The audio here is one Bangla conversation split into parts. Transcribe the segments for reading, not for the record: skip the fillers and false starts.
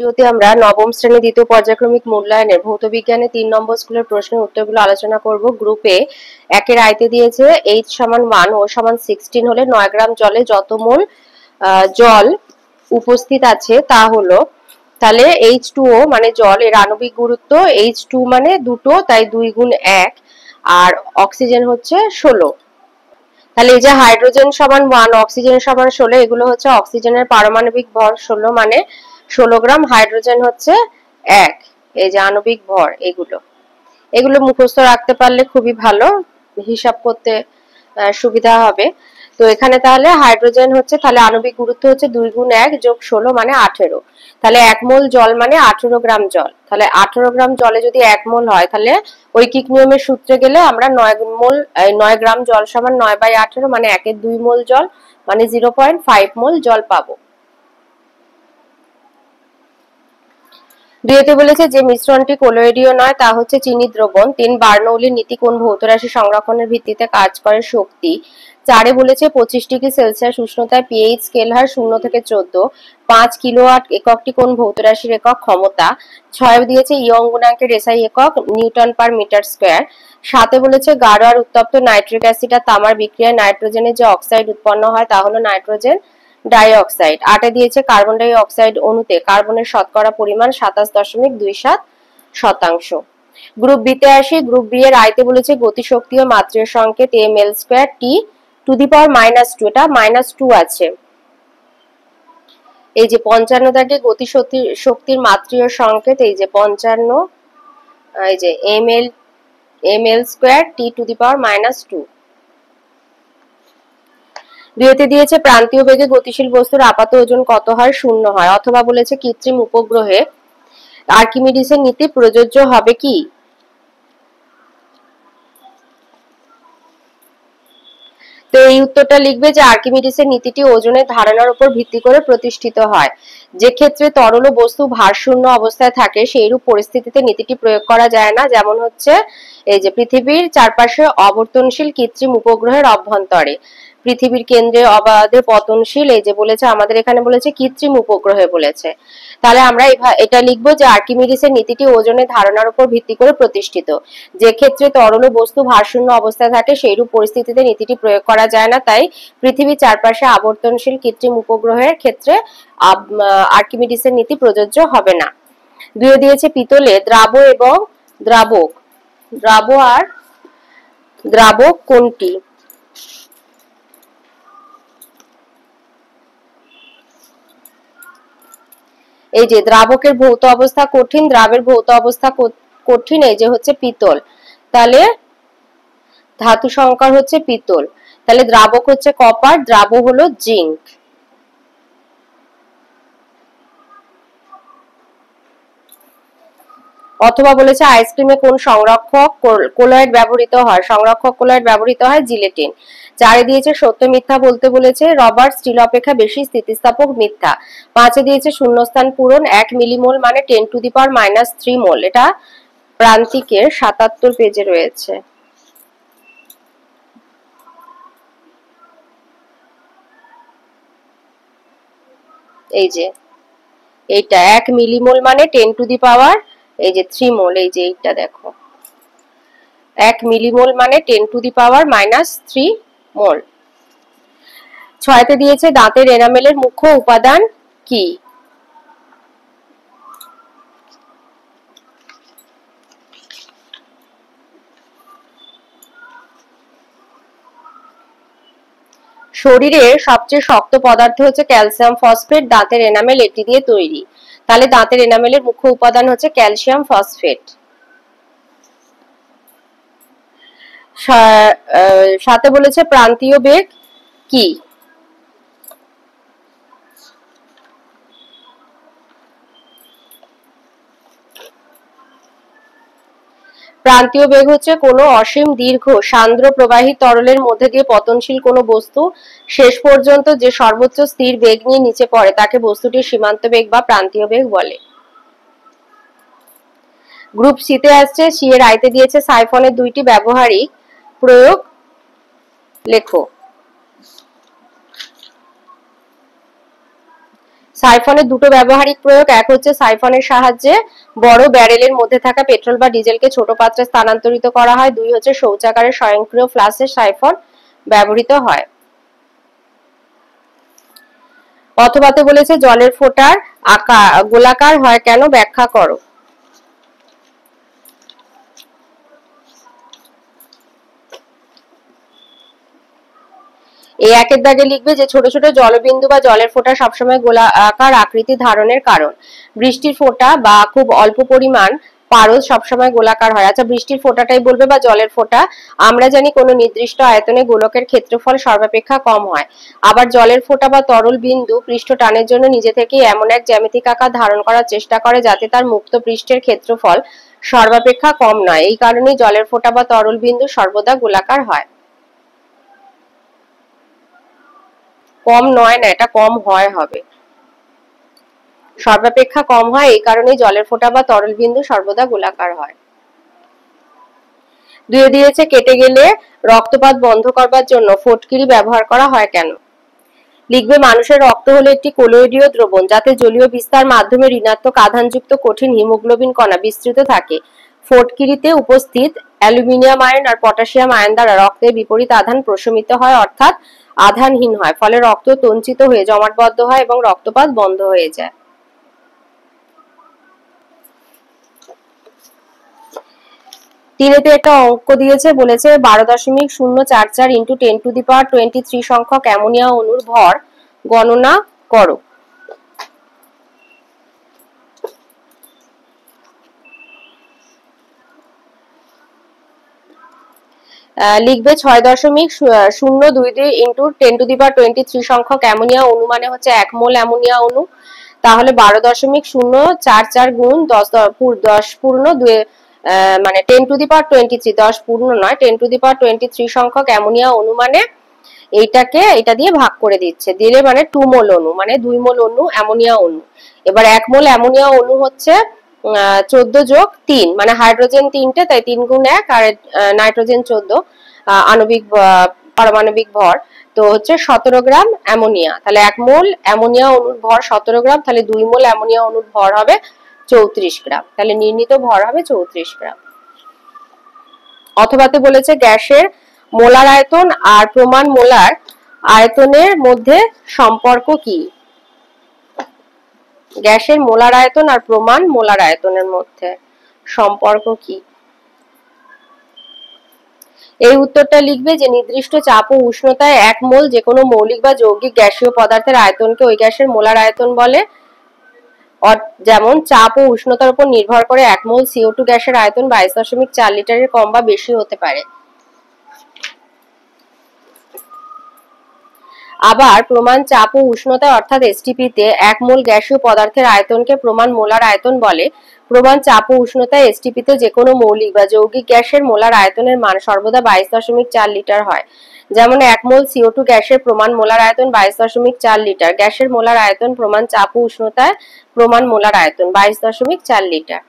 ভিডিওতে আমরা নবম শ্রেণী দ্বিতীয় পর্যায়ক্রমিক মূল্যায়নের ভৌত বিজ্ঞানের 3 নম্বর স্কুলের প্রশ্নের উত্তরগুলো আলোচনা করব। গ্রুপে একের আয়তে দিয়েছে H সমান 1 ও সমান 16 হলে 9 গ্রাম জলে যত মোল জল উপস্থিত আছে তা হলো, তাহলে H2O মানে জল, এর আণবিক গুরুত্ব H2 মানে দুটো, তাই 2 গুণ 1, আর অক্সিজেন হচ্ছে 16। তাহলে এই যে হাইড্রোজেন সমান 1, অক্সিজেন সমান 16, এগুলো হচ্ছে অক্সিজেনের পারমাণবিক ভর 16 মানে 16 গ্রাম, হাইড্রোজেন হচ্ছে 1। এই যে আণবিক ভর, এগুলো মুখস্থ রাখতে পারলে খুবই ভালো, হিসাব করতে সুবিধা হবে। তো এখানে তাহলে হাইড্রোজেন হচ্ছে, তাহলে আণবিক গুরুত্ব হচ্ছে 2 গুণ 1 যোগ 16 মানে 18। তাহলে 1 মোল জল মানে 18 গ্রাম জল। তাহলে 18 গ্রাম জলে যদি 1 মোল হয়, তাহলে ঐকিক নিয়মের সূত্রে গেলে আমরা 9 গ্রাম জল সমান 9/18 মানে 1-এর 2 মোল জল মানে 0.5 মোল জল পাবো। দুইতে বলেছে যে মিশ্রণটি কোলয়েডীয় নয় তা হচ্ছে চিনি দ্রবণ। 3 বার্নৌলির নীতি কোন ভৌত রাশি সংরক্ষণের ভিত্তিতে কাজ করে? শক্তি। 4 বলেছে 25 ডিগ্রি সেলসিয়াস উষ্ণতায় পিএইচ স্কেল হার 0 থেকে 14। 5 কিলোওয়াট এককটি কোন ভৌত রাশির একক? ক্ষমতা। 6 দিয়েছে ইয়ং গুণাঙ্কের এসআই একক নিউটন পার মিটার স্কয়ার। 7 বলেছে গাঢ় আর উত্তপ্ত নাইট্রিক অ্যাসিড আর তামার বিক্রিয়ায় নাইট্রোজেনের যে অক্সাইড উৎপন্ন হয় তা হলো নাইট্রোজেন ডাই অক্সাইড। 8 দিয়েছে কার্বন ডাই অক্সাইড অণুতে কার্বনের শতকরা পরিমাণ 27.27%। গ্রুপ বি তে আসি। গ্রুপ বি এর আয়তে বলেছে গতিশক্তি ও মাত্রীয় সংকেত ml² T⁻², এটা -2 আছে। এই যে 55 দাগে গতিশক্তির মাত্রীয় সংকেত, এই যে 55, এই যে ml² T⁻²। দুইতে দিয়েছে প্রান্তীয় বেগে গতিশীল বস্তুর আপাত ওজন কত হয়? 0 হয়। অথবা বলেছে কৃত্রিম উপগ্রহে আর্কিমিডিসের নীতি প্রযোজ্য হবে কি? তো এই উত্তরটা লিখবে যে আর্কিমিডিসের নীতিটি ওজনের ধারণার উপর ভিত্তি করে প্রতিষ্ঠিত হয়। যে ক্ষেত্রে তরল বস্তু ভারশূন্য অবস্থায় থাকে সেইরূপ পরিস্থিতিতে নীতিটি প্রয়োগ করা যায় না। যেমন হচ্ছে এই যে পৃথিবীর চারপাশে অবর্তনশীল কৃত্রিম উপগ্রহের অভ্যন্তরে, পৃথিবীর কেন্দ্রে অবাধে পতনশীল, এই যে বলেছে আমাদের এখানে বলেছে কৃত্রিম উপগ্রহে বলেছে। তাহলে আমরা এটা লিখবো যে আর্কিমিডিসের নীতিটি ওজনের ধারণার উপর ভিত্তি করে প্রতিষ্ঠিত। যে ক্ষেত্রে তরল বস্তু ভারশূন্য অবস্থায় থাকে সেইরূপ পরিস্থিতিতে নীতিটি প্রয়োগ করা যায় না, তাই পৃথিবীর চারপাশে আবর্তনশীল কৃত্রিম উপগ্রহের ক্ষেত্রে আর্কিমিডিসের নীতি প্রযোজ্য হবে না। 2 দিয়েছে পিতলে দ্রাব এবং দ্রাবক, দ্রাব আর দ্রাবক কোনটি? এই যে দ্রাবকের ভৌত অবস্থা কঠিন, দ্রাবের ভৌত অবস্থা কঠিন, এই যে হচ্ছে পিতল। তাহলে ধাতু সংকর হচ্ছে পিতল। তাহলে দ্রাবক হচ্ছে কপার, দ্রাব হলো জিঙ্ক। অথবা বলেছে আইসক্রিমে কোন সংরক্ষক কোলয়েড ব্যবহৃত হয়? সংরক্ষক কোলয়েড ব্যবহৃত হয় জিলেটিন। 4 দিয়েছে সত্য মিথ্যা বলতে বলেছে রবার স্টিল অপেক্ষা বেশি স্থিতিস্থাপক, মিথ্যা। 5 দিয়েছে শূন্যস্থান পূরণ 1 মিলিমোল মানে 10⁻³ মোল, এটা প্রান্তিকের 77 পেজে রয়েছে। এই যে এইটা 1 মিলিমোল মানে 10⁻³ মোল, এই যে এইটা দেখো 1 মিলিমোল মানে 10⁻³ মোল। 6 দিয়েছে দাঁতের এনামেলের মুখ্য উপাদান কি? শরীরের সবচেয়ে শক্ত পদার্থ হচ্ছে ক্যালসিয়াম ফসফেট, দাঁতের এনামেল এটি দিয়ে তৈরি। তাহলে দাঁতের এনামেলের মুখ্য উপাদান হচ্ছে ক্যালসিয়াম ফসফেট। 7 বলেছে প্রান্তীয় বেগ কি? প্রান্তীয় বেগ হচ্ছে কোনো অসীম দীর্ঘ সান্দ্র প্রবাহী তরলের মধ্যে দিয়ে পতনশীল কোনো বস্তু শেষ পর্যন্ত যে সর্বোচ্চ স্থির বেগ নিয়ে নিচে পড়ে তাকে বস্তুটির সীমান্ত বেগ বা প্রান্তীয় বেগ বলে। গ্রুপ সি তে আসছে। সি এর আয়তে দিয়েছে সাইফনের 2টি ব্যবহারিক প্রয়োগ লেখো। সাইফনের দুটো ব্যবহারিক প্রয়োগ, এক হচ্ছে সাইফনের সাহায্যে বড় ব্যারেলের মধ্যে থাকা পেট্রোল বা ডিজেলকে ছোট পাত্রে স্থানান্তরিত করা হয়, দুই হচ্ছে শৌচাগারের স্বয়ংক্রিয় ফ্লাশে সাইফন ব্যবহৃত হয়। অথবাতে বলেছে জলের ফোঁটার আকার গোলাকার হয় কেন, ব্যাখ্যা করো। এই একের দাগে লিখবে যে ছোট ছোট জলবিন্দু বা জলের ফোঁটা সবসময় গোলাকার আকৃতি ধারণের কারণ। বৃষ্টির ফোঁটা বা খুব অল্প পরিমাণ পারদ সবসময় গোলাকার হয়। আচ্ছা, বৃষ্টির ফোঁটাটাই বলবে বা জলের ফোঁটা। আমরা জানি কোনো নির্দিষ্ট আয়তনে গোলকের ক্ষেত্রফল সর্বাপেক্ষা কম হয়। আবার জলের ফোঁটা বা তরল বিন্দু পৃষ্ঠ টানের জন্য নিজে থেকেই এমন এক জ্যামিতিক আকার ধারণ করার চেষ্টা করে যাতে তার মুক্ত পৃষ্ঠের ক্ষেত্রফল সর্বাপেক্ষা কম নয়। এই কারণেই জলের ফোঁটা বা তরল বিন্দু সর্বদা গোলাকার হয়। কম নয় না, এটা কম হয় হবে, সর্বাপেক্ষা কম হয়, এই কারণেই জলের ফোঁটা বা তরল বিন্দু সর্বদা গোলাকার হয়। দুয়ে দিয়েছে কেটে গেলে রক্তপাত বন্ধ করবার জন্য ফটকিরি ব্যবহার করা হয় কেন। লিখবে মানুষের রক্ত হলো একটি কোলয়েডীয় দ্রবণ যাতে জলীয় বিস্তার মাধ্যমে ঋণাত্মক আধানযুক্ত কঠিন হিমোগ্লোবিন কণা বিস্তৃত থাকে। ফটকিরিতে উপস্থিত অ্যালুমিনিয়াম আয়ন আর পটাশিয়াম আয়ন দ্বারা রক্তের বিপরীত আধান প্রশমিত হয়, অর্থাৎ আধানহীন হয়, ফলে রক্ত তঞ্চিত হয়ে জমাটবদ্ধ হয় এবং রক্তপাত বন্ধ হয়ে যায়। তিনেতে একটা অঙ্ক দিয়েছে, বলেছে 12.044 ইন্টু 10⁻23 সংখ্যক অ্যামোনিয়া অণুর ভর গণনা করো। লিখবে 6.022 ইন্টু 10⁻23 সংখ্যক অ্যামোনিয়া অণু মানে হচ্ছে 1 মোল অ্যামোনিয়া অণু। তাহলে 12.044 গুণ 10 পূর্ণ 2 মানে 10⁻23, 10 পূর্ণ নয়, 10⁻23 সংখ্যক অ্যামোনিয়া অণু মানে এইটাকে এটা দিয়ে ভাগ করে দিচ্ছে, দিলে মানে 2 মোল অণু মানে 2 মোল অণু অ্যামোনিয়া অণু। এবার 1 মোল অ্যামোনিয়া অণু হচ্ছে 14 যোগ 3 মানে হাইড্রোজেন 3টে, তাই 3 গুণ 1 আর নাইট্রোজেন 14 আণবিক পারমাণবিক ভর, তো হচ্ছে 17 গ্রাম অ্যামোনিয়া। তাহলে 1 মোল অ্যামোনিয়া অণুর ভর 17 গ্রাম, তাহলে 2 মোল অ্যামোনিয়া অণুর ভর হবে 34 গ্রাম, তাহলে নির্ণীত ভর হবে 34 গ্রাম। অথবাতে বলেছে গ্যাসের মোলার আয়তন আর প্রমাণ মোলার আয়তনের মধ্যে সম্পর্ক কি। গ্যাসের মোলার আয়তন আর প্রমাণ মোলার আয়তনের মধ্যে সম্পর্ক কি। এই উত্তরটা লিখবে যে নির্দিষ্ট চাপ ও উষ্ণতায় 1 মোল যে কোনো মৌলিক বা যৌগিক গ্যাসীয় পদার্থের আয়তনকে ওই গ্যাসের মোলার আয়তন বলে। যেমন চাপ ও উষ্ণতার উপর নির্ভর করে 1 মোল CO2 গ্যাসের আয়তন 22.4 লিটারের কম বা বেশি হতে পারে। আবার প্রমাণ চাপ ও উষ্ণতায় অর্থাৎ এসটিপি তে 1 মোল গ্যাসীয় পদার্থের আয়তনকে প্রমাণ মোলার আয়তন বলে। প্রমাণ চাপ ও উষ্ণতায় এসটিপি তে যে কোনো মৌলিক বা যৌগিক গ্যাসের মোলার আয়তনের মান সর্বদা 22.4 লিটার হয়। যেমন 1 মোল CO2 গ্যাসের প্রমাণ মোলার আয়তন 22.4 লিটার। গ্যাসের মোলার আয়তন প্রমাণ চাপ ও উষ্ণতায় প্রমাণ মোলার আয়তন 22.4 লিটার।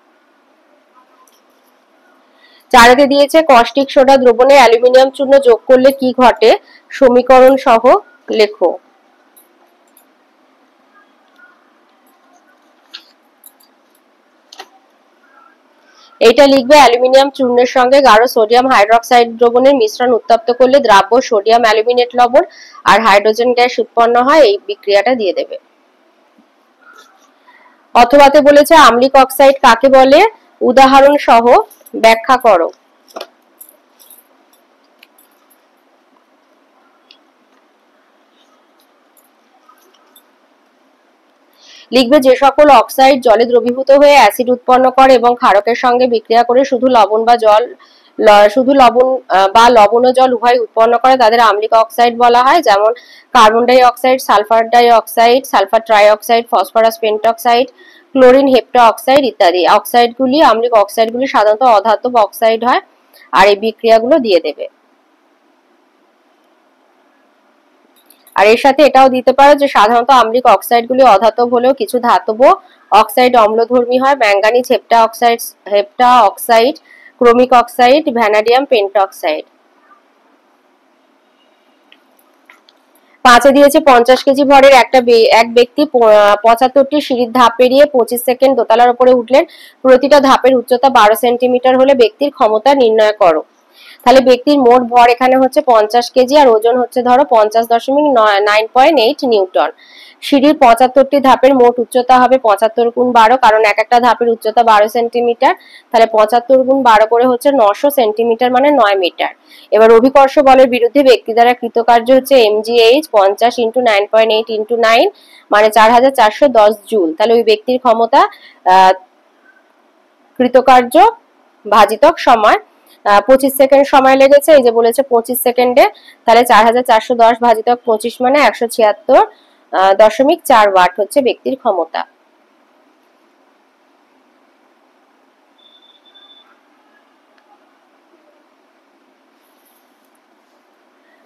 চারেতে দিয়েছে কস্টিক সোডা দ্রবণে অ্যালুমিনিয়াম চূর্ণ যোগ করলে কি ঘটে, সমীকরণ সহ লেখো। এইটা লিখবে অ্যালুমিনিয়াম চূর্ণের সঙ্গে গাঢ় সোডিয়াম হাইড্রোক্সাইড দ্রবণের মিশ্রণ উত্তপ্ত করলে দ্রাব্য সোডিয়াম অ্যালুমিনেট লবণ আর হাইড্রোজেন গ্যাস উৎপন্ন হয়, এই বিক্রিয়াটা দিয়ে দেবে। অথবাতে বলেছে আম্লিক অক্সাইড কাকে বলে, উদাহরণ সহ ব্যাখ্যা করো। লিখবে যে সকল অক্সাইড জলে দ্রবীভূত হয়ে অ্যাসিড উৎপন্ন করে এবং ক্ষারকের সঙ্গে বিক্রিয়া করে শুধু লবণ বা লবণ ও জল উভয় উৎপন্ন করে তাদের আম্লিক অক্সাইড বলা হয়। যেমন carbon dioxide, sulphur dioxide, sulphur trioxide, phosphorus pentoxide, chlorine heptoxide ইত্যাদি। অক্সাইডগুলি আম্লিক অক্সাইডগুলি সাধারণত অধাতব অক্সাইড হয়, আর এই বিক্রিয়াগুলো দিয়ে দেবে। আর এর সাথে এটাও দিতে পারো যে সাধারণত আম্লিক অক্সাইডগুলি অধাতব হলেও কিছু ধাতব অক্সাইড অম্লধর্মী হয়। Manganese hepta oxide, chromic oxide, vanadium পেন্টঅক্সাইড। 5 এ দিয়েছে 50 কেজি ভরের এক ব্যক্তি 75টি সিঁড়ির ধাপ পেরিয়ে 25 সেকেন্ড দোতলার উপরে উঠলেন। প্রতিটা ধাপের উচ্চতা 12 সেন্টিমিটার হলে ব্যক্তির ক্ষমতা নির্ণয় করো। তাহলে ব্যক্তির মোট ভর এখানে হচ্ছে 50 কেজি আর ওজন হচ্ছে ধরো 50.9.8 নিউটন। সিঁড়ির 75টি ধাপের মোট উচ্চতা হবে 75 গুণ 12, কারণ এক একটা ধাপের উচ্চতা 12 সেন্টিমিটার। তাহলে 75 গুণ 12 করে হচ্ছে 900 সেন্টিমিটার, মানে 9 মিটার। এবার অভিকর্ষ বলের বিরুদ্ধে ব্যক্তি দ্বারা কৃতকার্য হচ্ছে mgh 50 × 9.8 × 9 মানে 4410 জুল। তাহলে ওই ব্যক্তির ক্ষমতা কৃতকার্য ভাজিতক সময় 25 সেকেন্ড সময় লেগেছে, এই যে বলেছে 25 সেকেন্ডে। তাহলে 4410 ভাজিতক 25 মানে 176.4 ওয়াট হচ্ছে ব্যক্তির ক্ষমতা।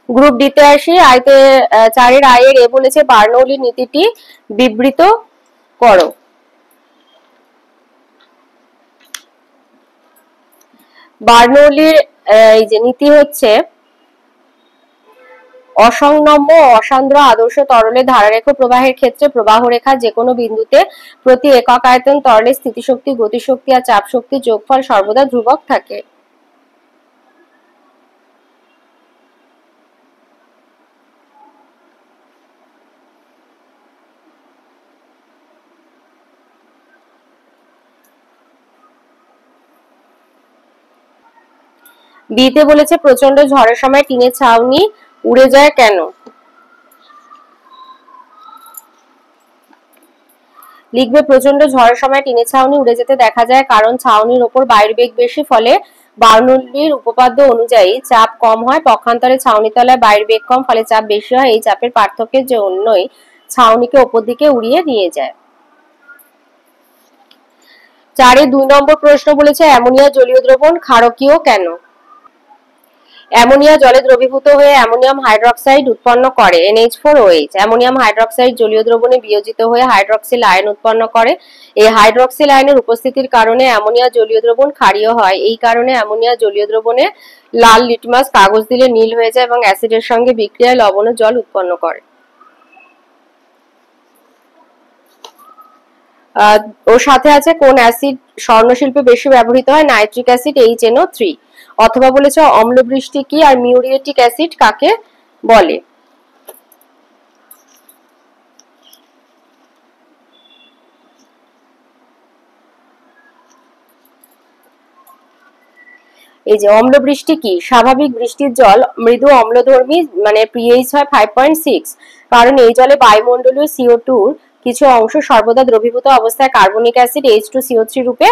গ্রুপ ডিতে আসি। আইতে 4 এর আয়ের এ বলেছে বার্নৌলির নীতিটি বিবৃত করো। বার্নৌলির এই যে নীতি হচ্ছে অসংনম্য অসান্দ্র আদর্শ তরলে ধারারেখ প্রবাহের ক্ষেত্রে প্রবাহ রেখা যে কোনো বিন্দুতে প্রতি একক আয়তন তরলের স্থিতিশক্তি, গতিশক্তি আর চাপ শক্তির যোগফল সর্বদা ধ্রুবক থাকে। বিতে বলেছে প্রচন্ড ঝড়ের সময় টিনের ছাউনি উড়ে যায় কেন? লিখবে প্রচন্ড ঝড়ের সময় টিনের ছাউনি উড়ে যেতে দেখা যায় কারণ ছাউনির ওপর বায়ুর বেগ বেশি, ফলে বার্নৌলির উপপাদ্য অনুযায়ী চাপ কম হয়। পক্ষান্তরে ছাউনি তলায় বায়ুর বেগ কম, ফলে চাপ বেশি হয়। এই চাপের পার্থক্যের জন্যই ছাউনিকে ওপর দিকে উড়িয়ে নিয়ে যায়। 4 2 নম্বর প্রশ্ন বলেছে অ্যামোনিয়া জলীয় দ্রবণ ক্ষারকীয় কেন? অ্যামোনিয়া জলে দ্রবীভূত হয়ে অ্যামোনিয়াম হাইড্রক্সাইড উৎপন্ন করে NH4OH। অ্যামোনিয়াম হাইড্রক্সাইড জলীয় দ্রবণে বিয়োজিত হয়ে হাইড্রক্সিল আয়ন উৎপন্ন করে। এই হাইড্রক্সিল আয়নের উপস্থিতির কারণে অ্যামোনিয়া জলীয় দ্রবণ ক্ষারীয় হয়। এই কারণে অ্যামোনিয়া জলীয় দ্রবণে লাল লিটমাস কাগজ দিলে নীল হয়ে যায় এবং অ্যাসিডের সঙ্গে বিক্রিয়ায় লবণ ও জল উৎপন্ন করে। ওর সাথে আছে কোন অ্যাসিড স্বর্ণশিল্পে বেশি ব্যবহৃত হয়? Nitric acid HNO3। অথবা বলেছে অম্লবৃষ্টি কি আর মিউরিয়েটিক অ্যাসিড কাকে বলে? এই যে অম্লবৃষ্টি কি? স্বাভাবিক বৃষ্টির জল মৃদু অম্লধর্মী, মানে pH হয় 5.6, কারণ এই জলে বায়ুমণ্ডলীয় CO2 কিছু অংশ সর্বদা দ্রবীভূত অবস্থায় কার্বনিক অ্যাসিড H2CO3 রূপে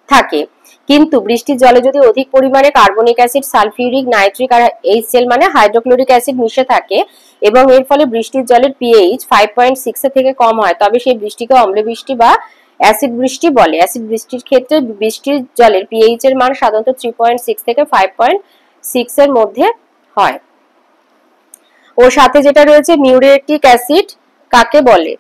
থাকে। কিন্তু বৃষ্টির জলে যদি অধিক পরিমাণে কার্বনিক অ্যাসিড, সালফিউরিক, নাইট্রিক আর HCl মানে হাইড্রোক্লোরিক অ্যাসিড মিশে থাকে এবং এর ফলে বৃষ্টির জলের pH 5.6 এর থেকে কম হয়, তবে সেই বৃষ্টিকে অম্লবৃষ্টি বা অ্যাসিড বৃষ্টি বলে। অ্যাসিড বৃষ্টির ক্ষেত্রে বৃষ্টির জলের pH এর মান সাধারণত 3.6 থেকে 5.6 এর মধ্যে হয়। ওর সাথে যেটা রয়েছে মিউরেটিক অ্যাসিড কাকে বলে?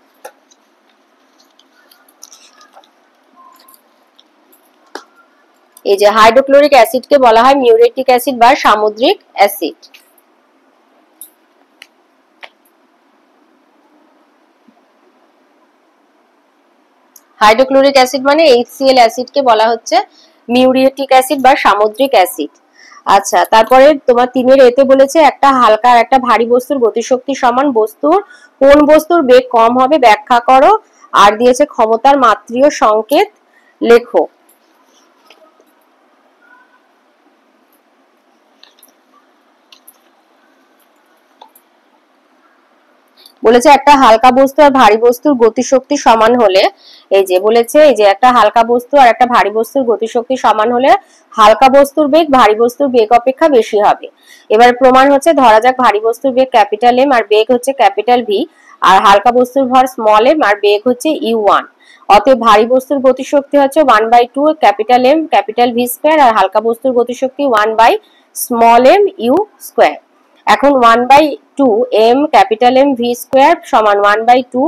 এই যে হাইড্রোক্লোরিক অ্যাসিডকে বলা হয় মিউরেটিক অ্যাসিড বা সামুদ্রিক অ্যাসিড। হাইড্রোক্লোরিক অ্যাসিড মানে HCl অ্যাসিডকে বলা হচ্ছে মিউরিয়েটিক অ্যাসিড বা সামুদ্রিক অ্যাসিড। আচ্ছা, তারপরে তোমার 3 এর এতে বলেছে একটা হালকা আর একটা ভারী বস্তুর গতিশক্তি সমান, বস্তুর কোন বস্তুর বেগ কম হবে ব্যাখ্যা করো। আর দিয়েছে ক্ষমতার মাত্রীয় সংকেত লেখো। বলেছে একটা হালকা বস্তু আর ভারী বস্তুর গতিশক্তি সমান হলে, এই যে বলেছে এই যে একটা হালকা বস্তু আর একটা ভারী বস্তুর গতিশক্তি সমান হলে হালকা বস্তুর বেগ ভারী বস্তুর বেগ অপেক্ষা বেশি হবে। এবার প্রমাণ হচ্ছে, ধরা যাক ভারী বস্তুর বেগ ক্যাপিটাল M আর বেগ হচ্ছে ক্যাপিটাল V, আর হালকা বস্তুর ভর স্মল m আর বেগ হচ্ছে u1। অতএব ভারী বস্তুর গতিশক্তি হচ্ছে 1/2 capital M capital V square আর হালকা বস্তুর গতিশক্তি 1/স্মল m u স্কয়ার। এখন 1/2 m capital M V square সমান 1/2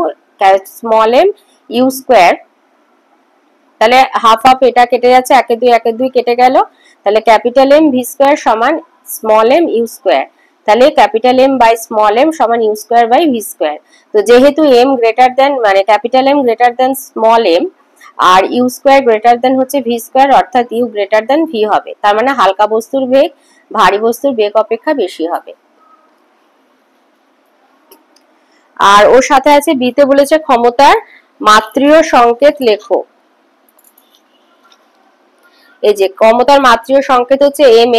স্মল m u স্কয়ার। তাহলে হাফ হাফ এটা কেটে যাচ্ছে, 1 2 1 2 কেটে গেল। তাহলে ক্যাপিটাল M V স্কয়ার সমান স্মল m u স্কয়ার। তাহলে capital M by small M সমান U square by V square. তো যেহেতু এম গ্রেটার দেন মানে capital M greater than small M আর ইউ স্কোয়ার গ্রেটার দেন হচ্ছে ভি স্কোয়ার, অর্থাৎ ইউ গ্রেটার দেন ভি হবে, তার মানে হালকা বস্তুর বেগ ভারী বস্তুর বেগ অপেক্ষা বেশি হবে। আর ওর সাথে আছে বিতে বলেছে ক্ষমতার মাত্রীয় সংকেত লেখো। এই যে ক্ষমতার মাত্রীয় সংকেত হচ্ছে M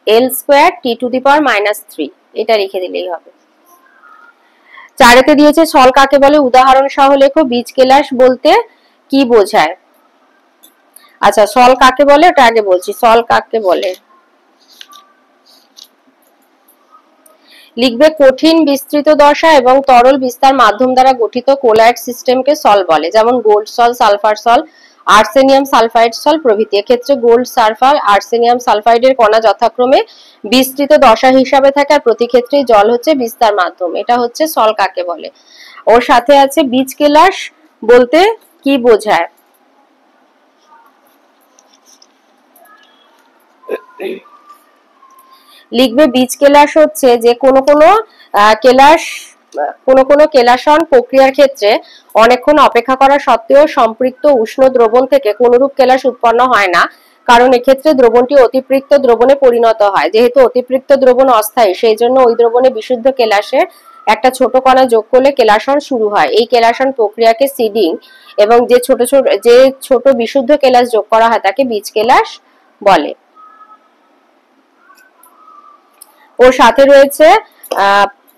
L square T to the power -3, এটা লিখে দিলেই হবে। চারেতে দিয়েছে সল কাকে বলে উদাহরণ সহ লেখো। বীজ কেলাস বলতে কি বোঝায়? আচ্ছা, সল কাকে বলে ওটা আগে বলছি। সল কাকে বলে লিখবে কঠিন বিস্তৃত দশা এবং তরল বিস্তার মাধ্যম দ্বারা গঠিত কোলয়েড সিস্টেমকে সল বলে, যেমন গোল্ড সল, সালফার সল, আর্সেনিয়াম সালফাইড সল প্রভৃতি। এক্ষেত্রে গোল্ড, সালফার, আর্সেনিয়াম সালফাইডের কণা যথাক্রমে বিস্তৃত দশা হিসাবে থাকে আর প্রতি ক্ষেত্রেই জল হচ্ছে বিস্তার মাধ্যম। এটা হচ্ছে সল কাকে বলে। ওর সাথে আছে বীজ কেলাস বলতে কি বোঝায়? লিখবে বীজ কেলাস হচ্ছে যে কোনো কেলাসন প্রক্রিয়ার ক্ষেত্রে অনেকক্ষণ অপেক্ষা করা সত্ত্বেও সম্পৃক্ত উষ্ণ দ্রবণ থেকে কোনরূপ কেলাস উৎপন্ন হয় না, কারণ এক্ষেত্রে দ্রবণটি অতিপৃক্ত দ্রবণে পরিণত হয়। যেহেতু অতিপৃক্ত দ্রবণ অস্থায়ী, সেই জন্য ওই দ্রবণে বিশুদ্ধ কেলাসের একটা ছোট কণা যোগ করলে কেলাসন শুরু হয়। এই কেলাসন প্রক্রিয়াকে সিডিং এবং যে ছোট বিশুদ্ধ কেলাস যোগ করা হয় তাকে বীজ কেলাস বলে। ওর সাথে রয়েছে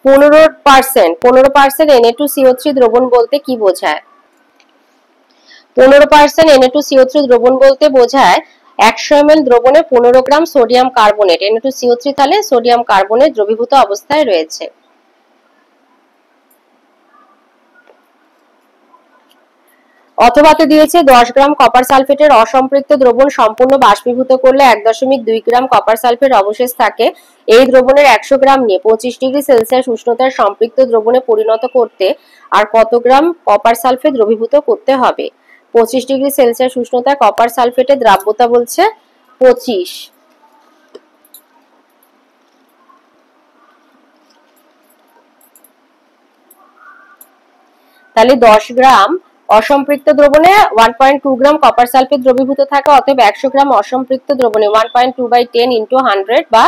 15% Na2CO3 দ্রবণ বলতে কি বোঝায়? 15% Na2CO3 দ্রবণ বলতে বোঝায় 100 ml দ্রবণে 15 গ্রাম সোডিয়াম কার্বনেট Na2CO3 তাহলে সোডিয়াম কার্বনেট দ্রবীভূত অবস্থায় রয়েছে। অথবাতে দিয়েছে 10 গ্রাম কপার সালফেটের অসম্পৃক্ত দ্রবণ সম্পূর্ণ বাষ্পীভূত করলে 1.2 গ্রাম কপার সালফেট অবশেষ থাকে। এই দ্রবণের 100 গ্রাম নিয়ে 25 ডিগ্রি সেলসিয়াস উষ্ণতার সম্পৃক্ত দ্রবণে পরিণত করতে আর কত গ্রাম কপার সালফেট দ্রবীভূত করতে হবে? 25 ডিগ্রি সেলসিয়াস উষ্ণতায় কপার সালফেটের দ্রাব্যতা বলছে 25। তাহলে 10 গ্রাম অসম্পৃক্ত দ্রবণে 1.2 গ্রাম কপার সালফেট দ্রবীভূত থাকে, অতএব 100 গ্রাম অসম্পৃক্ত দ্রবণে 1.2/10 × 100 বা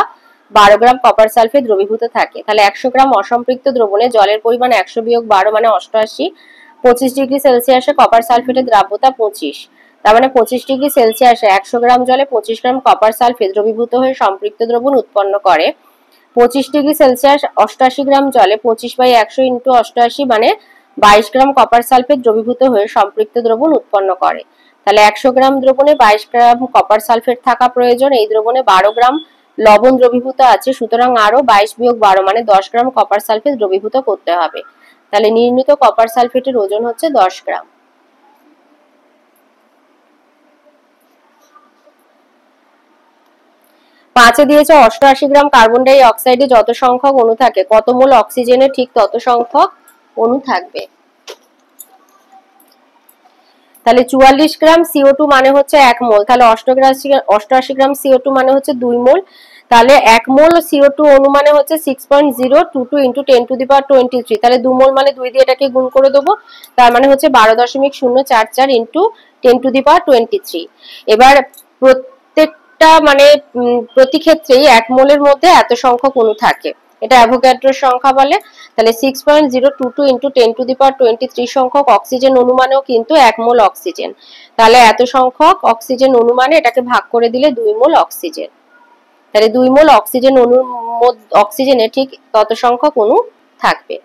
12 গ্রাম কপার সালফেট দ্রবীভূত থাকে। তাহলে 100 গ্রাম অসম্পৃক্ত দ্রবণে জলের পরিমাণ 100 বিয়োগ 12 মানে 88। 25 ডিগ্রি সেলসিয়াসে কপার সালফেটের দ্রাব্যতা 25, তার মানে 25 ডিগ্রি সেলসিয়াসে 100 গ্রাম জলে 25 গ্রাম কপার সালফেট দ্রবীভূত হয়ে সম্পৃক্ত দ্রবণ উৎপন্ন করে। 25 ডিগ্রি সেলসিয়াস 88 গ্রাম জলে 25/100 × 88 মানে 22 গ্রাম কপার সালফেট দ্রবীভূত হয়ে সম্পৃক্ত দ্রবণ উৎপন্ন করে। তাহলে 100 গ্রাম দ্রবণে 22 গ্রাম কপার সালফেট থাকা প্রয়োজন। এই দ্রবণে 12 গ্রাম লবণ দ্রবীভূত আছে, সুতরাং আরো 22 বিয়োগ 12 মানে 10 গ্রাম কপার সালফেট দ্রবীভূত করতে হবে। তাহলে নির্ণীত কপার সালফেটের ওজন হচ্ছে 10 গ্রাম। পাঁচে দিয়েছে 88 গ্রাম কার্বন ডাই অক্সাইডে যত সংখ্যক অণু থাকে কত মোল অক্সিজেনে ঠিক তত সংখ্যক অণু থাকবে। তাহলে 44 গ্রাম CO2 মানে হচ্ছে 1 মোল, তাহলে 88 গ্রাম CO2 মানে হচ্ছে 2 মোল। তাহলে 1 মোল CO2 অণু মানে হচ্ছে 6.022 × 10⁻23, তাহলে 2 মোল মানে 2 দিয়ে এটাকে গুণ করে দেবো, তার মানে হচ্ছে 12.044 × 10⁻23। এবার প্রত্যেকটা মানে প্রতি ক্ষেত্রেই 1 মোলের মধ্যে এত সংখ্যক অণু থাকে, এটা অ্যাভোগাড্রোর সংখ্যা বলে। তাহলে 6.022 × 10⁻23 সংখ্যক অক্সিজেন অনুমানেও কিন্তু 1 মোল অক্সিজেন। তাহলে এত সংখ্যক অক্সিজেন অনুমানে এটাকে ভাগ করে দিলে 2 মোল অক্সিজেন। তাহলে 2 মোল অক্সিজেনে ঠিক তত সংখ্যক অণু থাকবে।